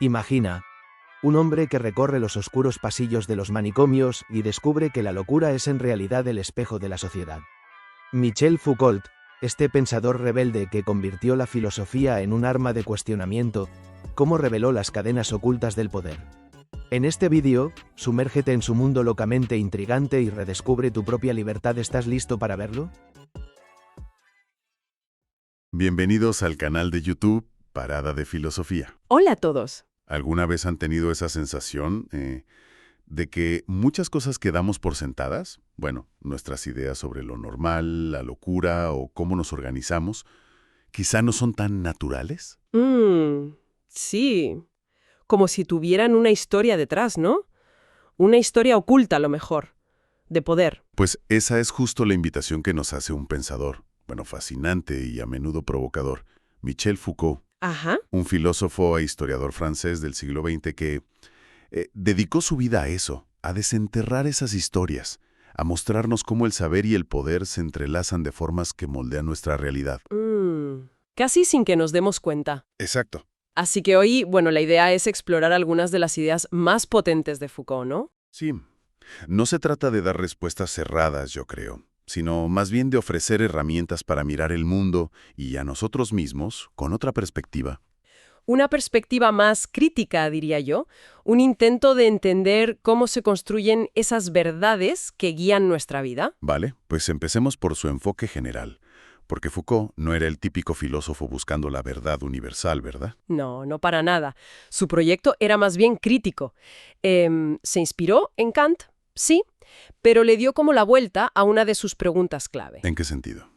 Imagina, un hombre que recorre los oscuros pasillos de los manicomios y descubre que la locura es en realidad el espejo de la sociedad. Michel Foucault, este pensador rebelde que convirtió la filosofía en un arma de cuestionamiento, cómo reveló las cadenas ocultas del poder. En este vídeo, sumérgete en su mundo locamente intrigante y redescubre tu propia libertad. ¿Estás listo para verlo? Bienvenidos al canal de YouTube Parada de Filosofía. Hola a todos. ¿Alguna vez han tenido esa sensación de que muchas cosas que damos por sentadas, bueno, nuestras ideas sobre lo normal, la locura o cómo nos organizamos, quizá no son tan naturales? Sí. Como si tuvieran una historia detrás, ¿no? Una historia oculta, a lo mejor, de poder. Pues esa es justo la invitación que nos hace un pensador, bueno, fascinante y a menudo provocador, Michel Foucault. Ajá. Un filósofo e historiador francés del siglo XX que dedicó su vida a eso, a desenterrar esas historias, a mostrarnos cómo el saber y el poder se entrelazan de formas que moldean nuestra realidad. Casi sin que nos demos cuenta. Exacto. Así que hoy, bueno, la idea es explorar algunas de las ideas más potentes de Foucault, ¿no? Sí. No se trata de dar respuestas cerradas, yo creo, sino más bien de ofrecer herramientas para mirar el mundo y a nosotros mismos con otra perspectiva. Una perspectiva más crítica, diría yo, un intento de entender cómo se construyen esas verdades que guían nuestra vida. Vale, pues empecemos por su enfoque general, porque Foucault no era el típico filósofo buscando la verdad universal, ¿verdad? No, no para nada. Su proyecto era más bien crítico. Se inspiró en Kant, sí, pero le dio como la vuelta a una de sus preguntas clave. ¿En qué sentido?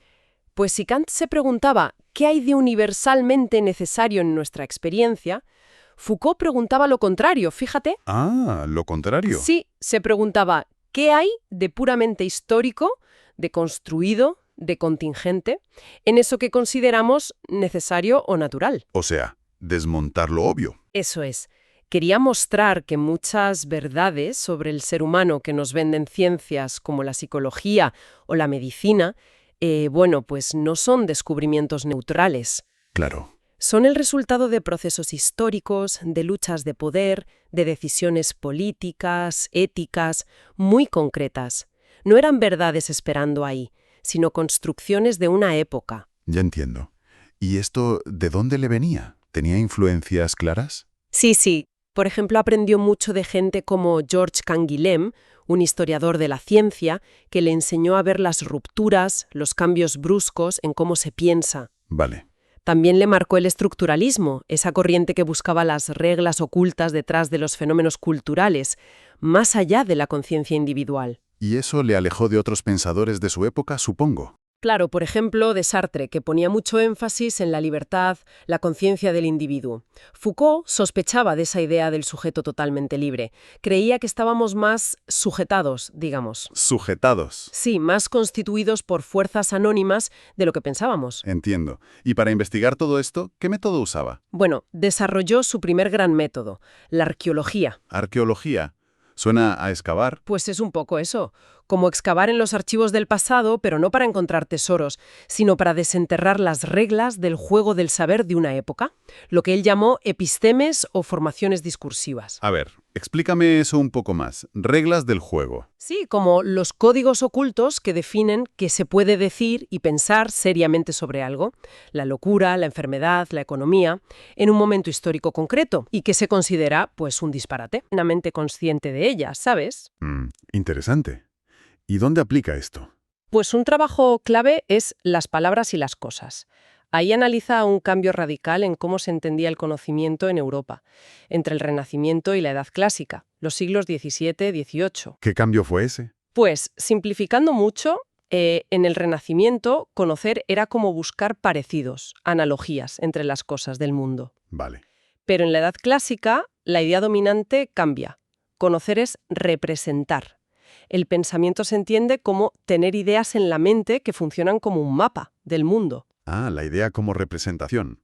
Pues si Kant se preguntaba ¿qué hay de universalmente necesario en nuestra experiencia?, Foucault preguntaba lo contrario, fíjate. Ah, lo contrario. Sí, se preguntaba ¿qué hay de puramente histórico, de construido, de contingente, en eso que consideramos necesario o natural? O sea, desmontar lo obvio. Eso es. Quería mostrar que muchas verdades sobre el ser humano que nos venden ciencias como la psicología o la medicina, pues no son descubrimientos neutrales. Claro. Son el resultado de procesos históricos, de luchas de poder, de decisiones políticas, éticas, muy concretas. No eran verdades esperando ahí, sino construcciones de una época. Ya entiendo. ¿Y esto de dónde le venía? ¿Tenía influencias claras? Sí. Por ejemplo, aprendió mucho de gente como George Canguilhem, un historiador de la ciencia, que le enseñó a ver las rupturas, los cambios bruscos en cómo se piensa. Vale. También le marcó el estructuralismo, esa corriente que buscaba las reglas ocultas detrás de los fenómenos culturales, más allá de la conciencia individual. ¿Y eso le alejó de otros pensadores de su época, supongo? Claro, por ejemplo, de Sartre, que ponía mucho énfasis en la libertad, la conciencia del individuo. Foucault sospechaba de esa idea del sujeto totalmente libre. Creía que estábamos más sujetados, digamos. Sujetados. Sí, más constituidos por fuerzas anónimas de lo que pensábamos. Entiendo. Y para investigar todo esto, ¿qué método usaba? Bueno, desarrolló su primer gran método, la arqueología. Arqueología. ¿Suena a excavar? Pues es un poco eso, como excavar en los archivos del pasado, pero no para encontrar tesoros, sino para desenterrar las reglas del juego del saber de una época, lo que él llamó epistemes o formaciones discursivas. A ver, explícame eso un poco más. Reglas del juego. Sí, como los códigos ocultos que definen qué se puede decir y pensar seriamente sobre algo, la locura, la enfermedad, la economía, en un momento histórico concreto, y que se considera, pues, un disparate. Una mente consciente de ella, ¿sabes? Interesante. ¿Y dónde aplica esto? Pues un trabajo clave es las palabras y las cosas. Ahí analiza un cambio radical en cómo se entendía el conocimiento en Europa, entre el Renacimiento y la Edad Clásica, los siglos XVII, XVIII. ¿Qué cambio fue ese? Pues, simplificando mucho, en el Renacimiento, conocer era como buscar parecidos, analogías entre las cosas del mundo. Vale. Pero en la Edad Clásica, la idea dominante cambia. Conocer es representar. El pensamiento se entiende como tener ideas en la mente que funcionan como un mapa del mundo. Ah, la idea como representación.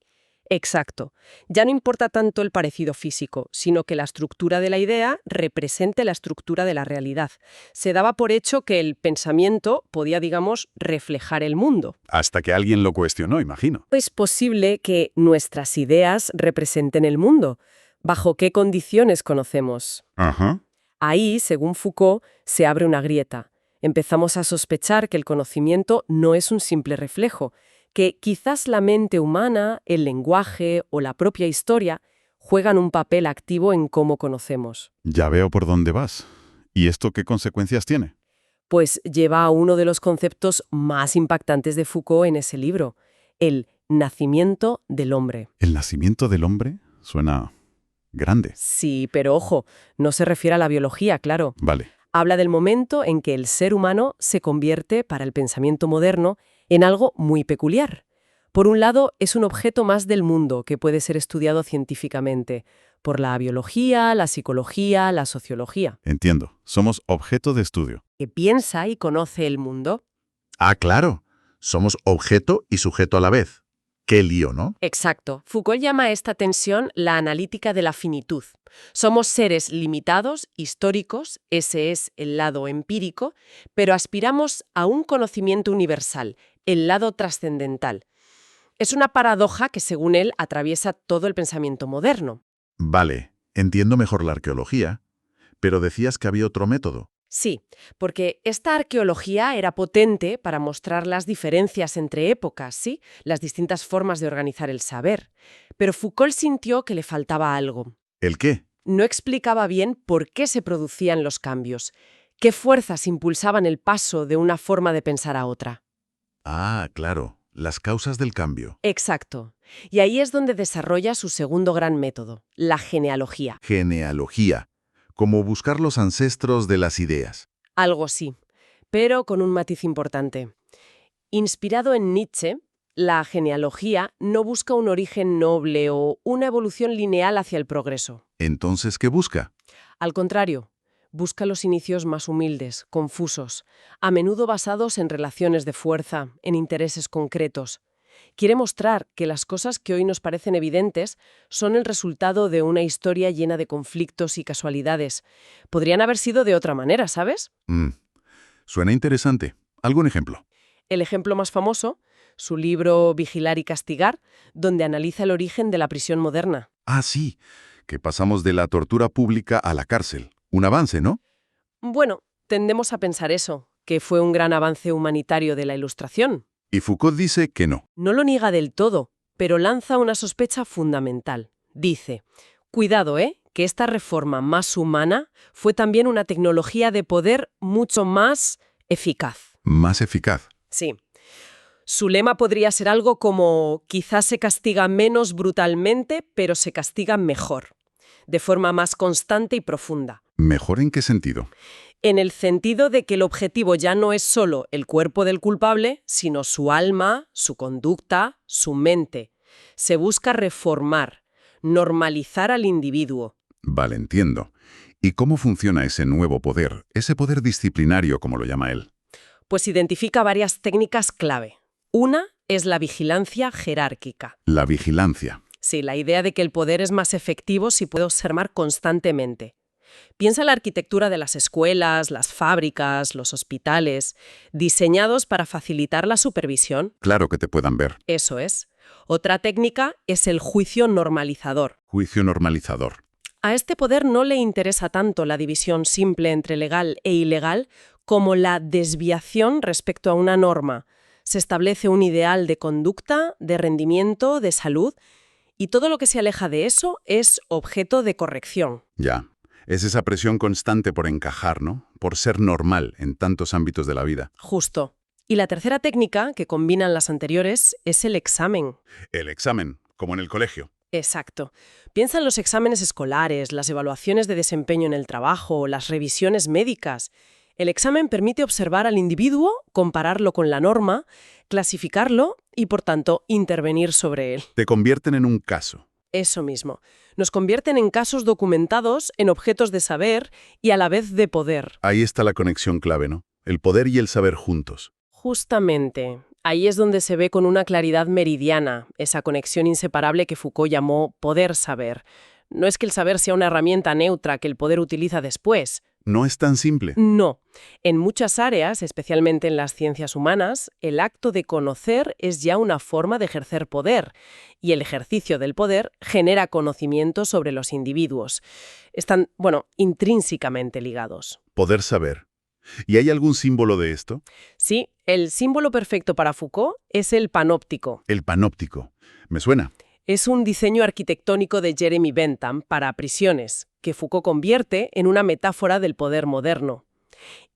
Exacto. Ya no importa tanto el parecido físico, sino que la estructura de la idea represente la estructura de la realidad. Se daba por hecho que el pensamiento podía, digamos, reflejar el mundo. Hasta que alguien lo cuestionó, imagino. Es posible que nuestras ideas representen el mundo. ¿Bajo qué condiciones conocemos? Ajá. Ahí, según Foucault, se abre una grieta. Empezamos a sospechar que el conocimiento no es un simple reflejo, que quizás la mente humana, el lenguaje o la propia historia juegan un papel activo en cómo conocemos. Ya veo por dónde vas. ¿Y esto qué consecuencias tiene? Pues lleva a uno de los conceptos más impactantes de Foucault en ese libro, el nacimiento del hombre. ¿El nacimiento del hombre? Suena grande. Sí, pero ojo, no se refiere a la biología, claro. Vale. Habla del momento en que el ser humano se convierte, para el pensamiento moderno, en algo muy peculiar. Por un lado, es un objeto más del mundo que puede ser estudiado científicamente, por la biología, la psicología, la sociología, Entiendo. Somos objeto de estudio. que piensa y conoce el mundo. Ah, claro. Somos objeto y sujeto a la vez. Qué lío, ¿no? Exacto. Foucault llama a esta tensión la analítica de la finitud. Somos seres limitados, históricos, ese es el lado empírico, pero aspiramos a un conocimiento universal, el lado trascendental. Es una paradoja que, según él, atraviesa todo el pensamiento moderno. Vale, entiendo mejor la arqueología, pero decías que había otro método. Sí, porque esta arqueología era potente para mostrar las diferencias entre épocas, ¿sí? Las distintas formas de organizar el saber. Pero Foucault sintió que le faltaba algo. ¿El qué? No explicaba bien por qué se producían los cambios, qué fuerzas impulsaban el paso de una forma de pensar a otra. Ah, claro, las causas del cambio. Exacto. Y ahí es donde desarrolla su segundo gran método, la genealogía. Genealogía, como buscar los ancestros de las ideas. Algo así, pero con un matiz importante. Inspirado en Nietzsche, la genealogía no busca un origen noble o una evolución lineal hacia el progreso. Entonces, ¿qué busca? Al contrario, busca los inicios más humildes, confusos, a menudo basados en relaciones de fuerza, en intereses concretos. Quiere mostrar que las cosas que hoy nos parecen evidentes son el resultado de una historia llena de conflictos y casualidades. Podrían haber sido de otra manera, ¿sabes? Suena interesante. ¿Algún ejemplo? El ejemplo más famoso, su libro Vigilar y castigar, donde analiza el origen de la prisión moderna. Ah, sí, que pasamos de la tortura pública a la cárcel. Un avance, ¿no? Bueno, tendemos a pensar eso, que fue un gran avance humanitario de la Ilustración. Y Foucault dice que no. No lo niega del todo, pero lanza una sospecha fundamental. Dice, cuidado, que esta reforma más humana fue también una tecnología de poder mucho más eficaz. Más eficaz. Sí. Su lema podría ser algo como, quizás se castiga menos brutalmente, pero se castiga mejor, de forma más constante y profunda. ¿Mejor en qué sentido? En el sentido de que el objetivo ya no es solo el cuerpo del culpable, sino su alma, su conducta, su mente. Se busca reformar, normalizar al individuo. Vale, entiendo. ¿Y cómo funciona ese nuevo poder, ese poder disciplinario, como lo llama él? Pues identifica varias técnicas clave. Una es la vigilancia jerárquica. La vigilancia. Sí, la idea de que el poder es más efectivo si puede observar constantemente. Piensa en la arquitectura de las escuelas, las fábricas, los hospitales, diseñados para facilitar la supervisión. Claro que te puedan ver. Eso es. Otra técnica es el juicio normalizador. Juicio normalizador. A este poder no le interesa tanto la división simple entre legal e ilegal como la desviación respecto a una norma. Se establece un ideal de conducta, de rendimiento, de salud, y todo lo que se aleja de eso es objeto de corrección. Ya. Es esa presión constante por encajar, ¿no? Por ser normal en tantos ámbitos de la vida. Justo. Y la tercera técnica, que combinan las anteriores, es el examen. El examen, como en el colegio. Exacto. Piensa en los exámenes escolares, las evaluaciones de desempeño en el trabajo, las revisiones médicas. El examen permite observar al individuo, compararlo con la norma, clasificarlo y, por tanto, intervenir sobre él. Te convierten en un caso. Eso mismo. Nos convierten en casos documentados, en objetos de saber y a la vez de poder. Ahí está la conexión clave, ¿no? El poder y el saber juntos. Justamente. Ahí es donde se ve con una claridad meridiana esa conexión inseparable que Foucault llamó poder-saber. No es que el saber sea una herramienta neutra que el poder utiliza después. no es tan simple. No. En muchas áreas, especialmente en las ciencias humanas, el acto de conocer es ya una forma de ejercer poder, y el ejercicio del poder genera conocimiento sobre los individuos. Están, intrínsecamente ligados. Poder saber. ¿Y hay algún símbolo de esto? Sí, el símbolo perfecto para Foucault es el panóptico. El panóptico. Me suena. Es un diseño arquitectónico de Jeremy Bentham para prisiones, que Foucault convierte en una metáfora del poder moderno.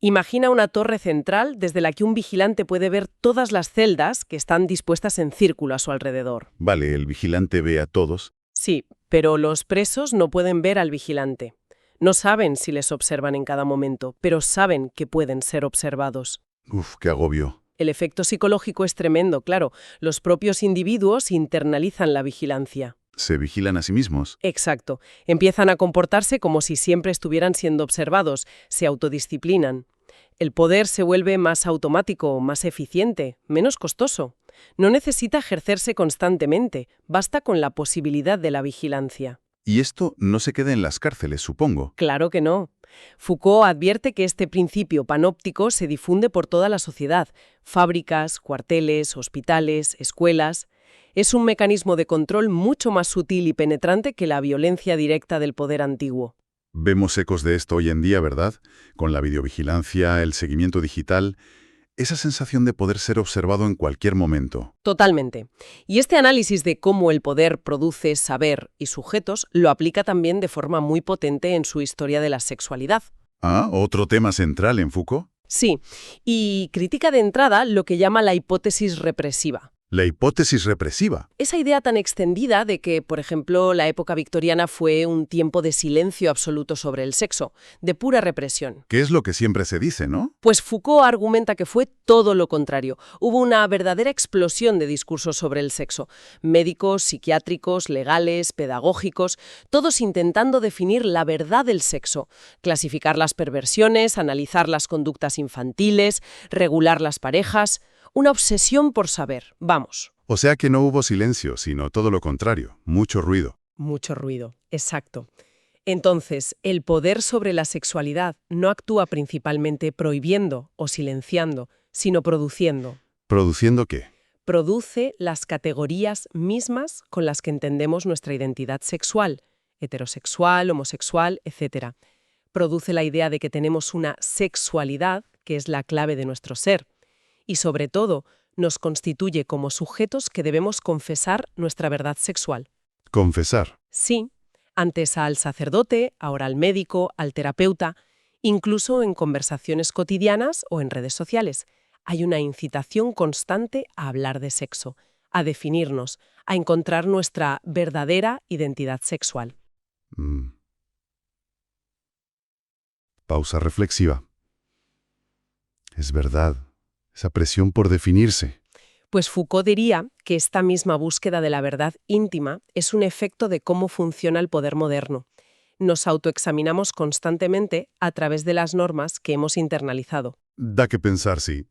Imagina una torre central desde la que un vigilante puede ver todas las celdas que están dispuestas en círculo a su alrededor. Vale, el vigilante ve a todos. Sí, pero los presos no pueden ver al vigilante. No saben si les observan en cada momento, pero saben que pueden ser observados. Uf, qué agobio. El efecto psicológico es tremendo, claro. Los propios individuos internalizan la vigilancia. Se vigilan a sí mismos. Exacto. Empiezan a comportarse como si siempre estuvieran siendo observados, se autodisciplinan. El poder se vuelve más automático, más eficiente, menos costoso. No necesita ejercerse constantemente, basta con la posibilidad de la vigilancia. Y esto no se queda en las cárceles, supongo. Claro que no. Foucault advierte que este principio panóptico se difunde por toda la sociedad: fábricas, cuarteles, hospitales, escuelas. Es un mecanismo de control mucho más sutil y penetrante que la violencia directa del poder antiguo. Vemos ecos de esto hoy en día, ¿verdad? Con la videovigilancia, el seguimiento digital, esa sensación de poder ser observado en cualquier momento. Totalmente. Y este análisis de cómo el poder produce saber y sujetos lo aplica también de forma muy potente en su historia de la sexualidad. Ah, otro tema central en Foucault. Sí, y critica de entrada lo que llama la hipótesis represiva. La hipótesis represiva. Esa idea tan extendida de que, por ejemplo, la época victoriana fue un tiempo de silencio absoluto sobre el sexo, de pura represión. Que es lo que siempre se dice, ¿no? Pues Foucault argumenta que fue todo lo contrario. Hubo una verdadera explosión de discursos sobre el sexo. Médicos, psiquiátricos, legales, pedagógicos, todos intentando definir la verdad del sexo, clasificar las perversiones, analizar las conductas infantiles, regular las parejas. Una obsesión por saber, vamos. O sea que no hubo silencio, sino todo lo contrario, mucho ruido. Mucho ruido, exacto. Entonces, el poder sobre la sexualidad no actúa principalmente prohibiendo o silenciando, sino produciendo. ¿Produciendo qué? Produce las categorías mismas con las que entendemos nuestra identidad sexual, heterosexual, homosexual, etc. Produce la idea de que tenemos una sexualidad que es la clave de nuestro ser. Y sobre todo, nos constituye como sujetos que debemos confesar nuestra verdad sexual. Confesar. Sí, antes al sacerdote, ahora al médico, al terapeuta, incluso en conversaciones cotidianas o en redes sociales. Hay una incitación constante a hablar de sexo, a definirnos, a encontrar nuestra verdadera identidad sexual. Pausa reflexiva. Es verdad. Esa presión por definirse. Pues Foucault diría que esta misma búsqueda de la verdad íntima es un efecto de cómo funciona el poder moderno. Nos autoexaminamos constantemente a través de las normas que hemos internalizado. Da que pensar, sí.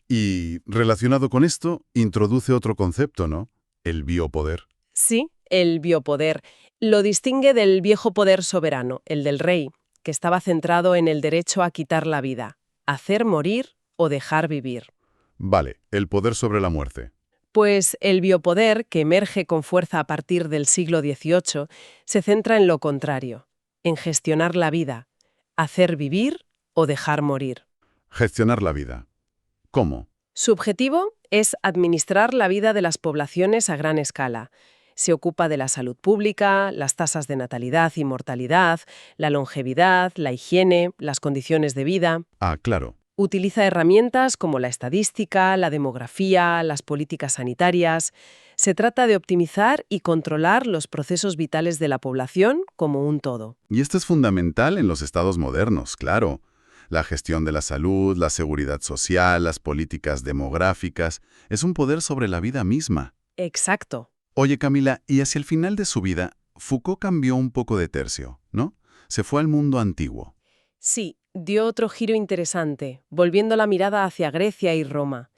Y relacionado con esto, introduce otro concepto, ¿no? El biopoder. Sí, el biopoder lo distingue del viejo poder soberano, el del rey, que estaba centrado en el derecho a quitar la vida, hacer morir o dejar vivir. Vale, el poder sobre la muerte. Pues el biopoder, que emerge con fuerza a partir del siglo XVIII, se centra en lo contrario, en gestionar la vida, hacer vivir o dejar morir. Gestionar la vida. ¿Cómo? Su objetivo es administrar la vida de las poblaciones a gran escala. Se ocupa de la salud pública, las tasas de natalidad y mortalidad, la longevidad, la higiene, las condiciones de vida. Ah, claro. Utiliza herramientas como la estadística, la demografía, las políticas sanitarias. Se trata de optimizar y controlar los procesos vitales de la población como un todo. Y esto es fundamental en los estados modernos, claro. La gestión de la salud, la seguridad social, las políticas demográficas, es un poder sobre la vida misma. Exacto. Oye, Camila, y hacia el final de su vida, Foucault cambió un poco de tercio, ¿no? Se fue al mundo antiguo. Sí, dio otro giro interesante, volviendo la mirada hacia Grecia y Roma.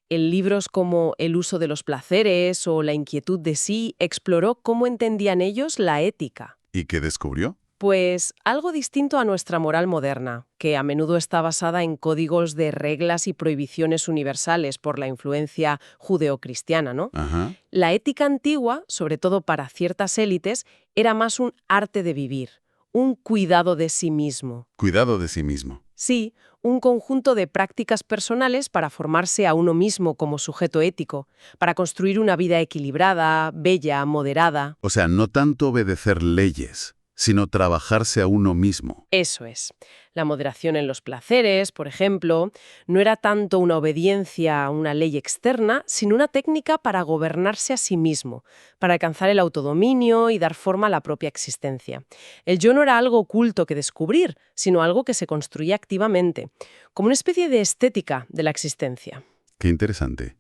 En libros como El uso de los placeres o La inquietud de sí, exploró cómo entendían ellos la ética. ¿Y qué descubrió? Pues algo distinto a nuestra moral moderna, que a menudo está basada en códigos de reglas y prohibiciones universales por la influencia judeocristiana, ¿no? Ajá. La ética antigua, sobre todo para ciertas élites, era más un arte de vivir, un cuidado de sí mismo. Cuidado de sí mismo. Sí, un conjunto de prácticas personales para formarse a uno mismo como sujeto ético, para construir una vida equilibrada, bella, moderada. O sea, no tanto obedecer leyes, sino trabajarse a uno mismo. Eso es. La moderación en los placeres, por ejemplo, no era tanto una obediencia a una ley externa, sino una técnica para gobernarse a sí mismo, para alcanzar el autodominio y dar forma a la propia existencia. El yo no era algo oculto que descubrir, sino algo que se construía activamente, como una especie de estética de la existencia. Qué interesante.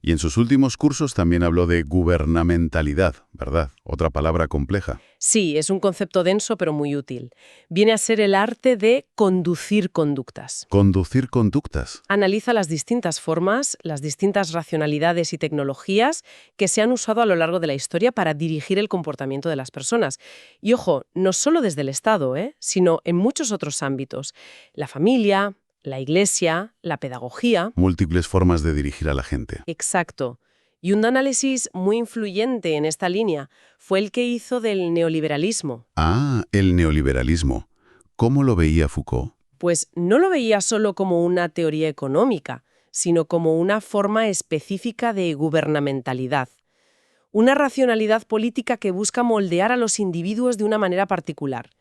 Y en sus últimos cursos también habló de gubernamentalidad, ¿verdad? Otra palabra compleja. Sí, es un concepto denso pero muy útil. Viene a ser el arte de conducir conductas. Conducir conductas. Analiza las distintas formas, las distintas racionalidades y tecnologías que se han usado a lo largo de la historia para dirigir el comportamiento de las personas. Y ojo, no solo desde el Estado, sino en muchos otros ámbitos. La familia, la iglesia, la pedagogía. Múltiples formas de dirigir a la gente. Exacto. Y un análisis muy influyente en esta línea fue el que hizo del neoliberalismo. Ah, el neoliberalismo. ¿Cómo lo veía Foucault? Pues no lo veía solo como una teoría económica, sino como una forma específica de gubernamentalidad. Una racionalidad política que busca moldear a los individuos de una manera particular,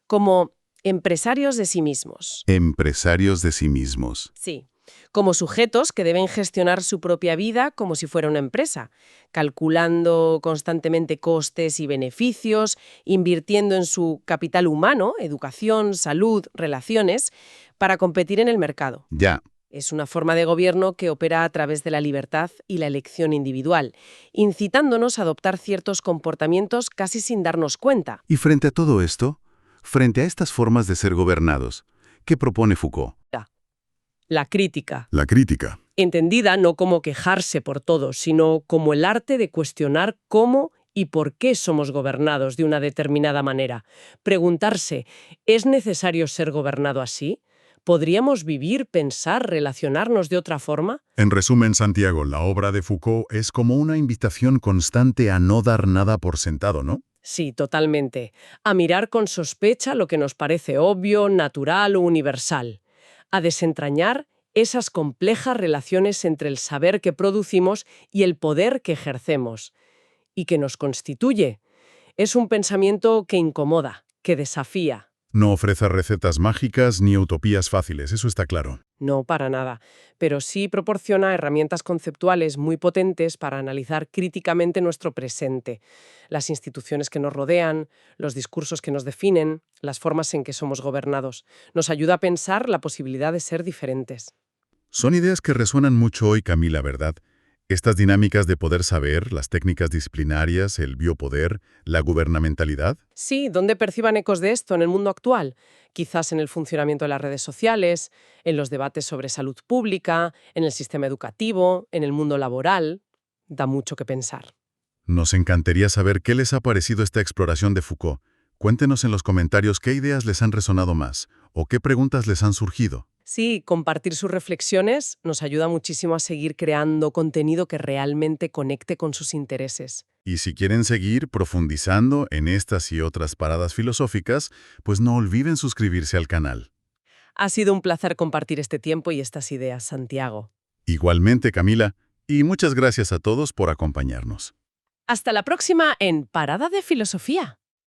como empresarios de sí mismos. Empresarios de sí mismos. Sí, como sujetos que deben gestionar su propia vida como si fuera una empresa, calculando constantemente costes y beneficios, invirtiendo en su capital humano, educación, salud, relaciones, para competir en el mercado. Ya. Es una forma de gobierno que opera a través de la libertad y la elección individual, incitándonos a adoptar ciertos comportamientos casi sin darnos cuenta. Y frente a todo esto, frente a estas formas de ser gobernados, ¿qué propone Foucault? La crítica. La crítica. Entendida no como quejarse por todo, sino como el arte de cuestionar cómo y por qué somos gobernados de una determinada manera. Preguntarse, ¿es necesario ser gobernado así? ¿Podríamos vivir, pensar, relacionarnos de otra forma? En resumen, Santiago, la obra de Foucault es como una invitación constante a no dar nada por sentado, ¿no? Sí, totalmente. A mirar con sospecha lo que nos parece obvio, natural o universal. A desentrañar esas complejas relaciones entre el saber que producimos y el poder que ejercemos, y que nos constituye. Es un pensamiento que incomoda, que desafía. No ofrece recetas mágicas ni utopías fáciles, eso está claro. No, para nada, pero sí proporciona herramientas conceptuales muy potentes para analizar críticamente nuestro presente, las instituciones que nos rodean, los discursos que nos definen, las formas en que somos gobernados. Nos ayuda a pensar la posibilidad de ser diferentes. Son ideas que resuenan mucho hoy, Camila, ¿verdad? Estas dinámicas de poder saber, las técnicas disciplinarias, el biopoder, la gubernamentalidad. Sí, ¿dónde perciban ecos de esto en el mundo actual? Quizás en el funcionamiento de las redes sociales, en los debates sobre salud pública, en el sistema educativo, en el mundo laboral. Da mucho que pensar. Nos encantaría saber qué les ha parecido esta exploración de Foucault. Cuéntenos en los comentarios qué ideas les han resonado más o qué preguntas les han surgido. Sí, compartir sus reflexiones nos ayuda muchísimo a seguir creando contenido que realmente conecte con sus intereses. Y si quieren seguir profundizando en estas y otras paradas filosóficas, pues no olviden suscribirse al canal. Ha sido un placer compartir este tiempo y estas ideas, Santiago. Igualmente, Camila, y muchas gracias a todos por acompañarnos. Hasta la próxima en Parada de Filosofía.